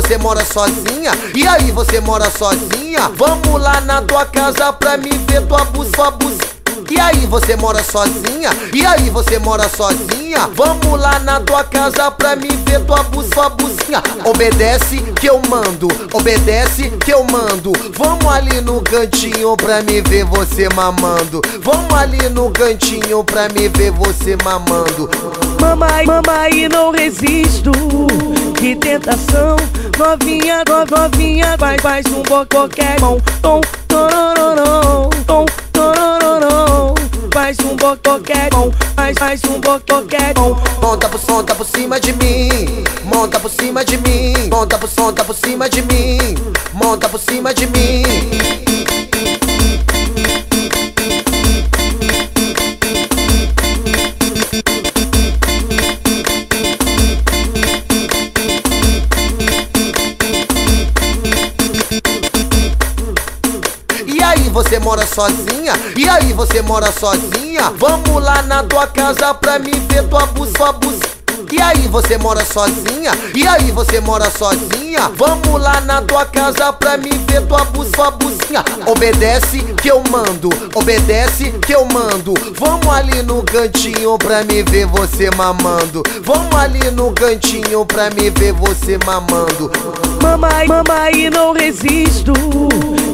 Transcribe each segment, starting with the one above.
você mora sozinha? E aí, você mora sozinha? Vamos lá na tua casa pra me ver tua buça. E aí, você mora sozinha? E aí, você mora sozinha? Vamos lá na tua casa pra me ver tua bucinha. Obedece que eu mando, obedece que eu mando. Vamos ali no cantinho pra me ver você mamando. Vamos ali no cantinho pra me ver você mamando. Mamãe, mamãe, não resisto. Que tentação. Novinha, novinha, faz um boquequão. Tom, torororão, tom, torororão. Faz um boquequão, faz um boquequão. Monta por cima de mim, monta por cima de mim, monta por cima de mim, monta por cima de mim. E aí, você mora sozinha? E aí, você mora sozinha? Vamos lá na tua casa pra me ver tua buça. E aí, você mora sozinha? E aí, você mora sozinha? Vamos lá na tua casa pra me ver tua bucinha. Obedece que eu mando, obedece que eu mando. Vamos ali no cantinho pra me ver você mamando. Vamos ali no cantinho pra me ver você mamando. Mamãe, mamãe, não resisto.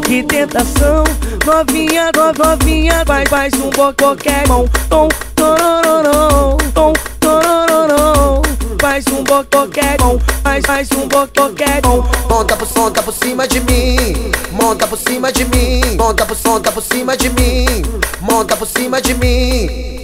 Que tentação. Novinha, novinha, faz um boquequão. Tom, torororão, tom, torororão. Faz um boquequão, faz um boquequão. Monta por cima de mim, monta por cima de mim, monta por cima de mim, monta por cima de mim.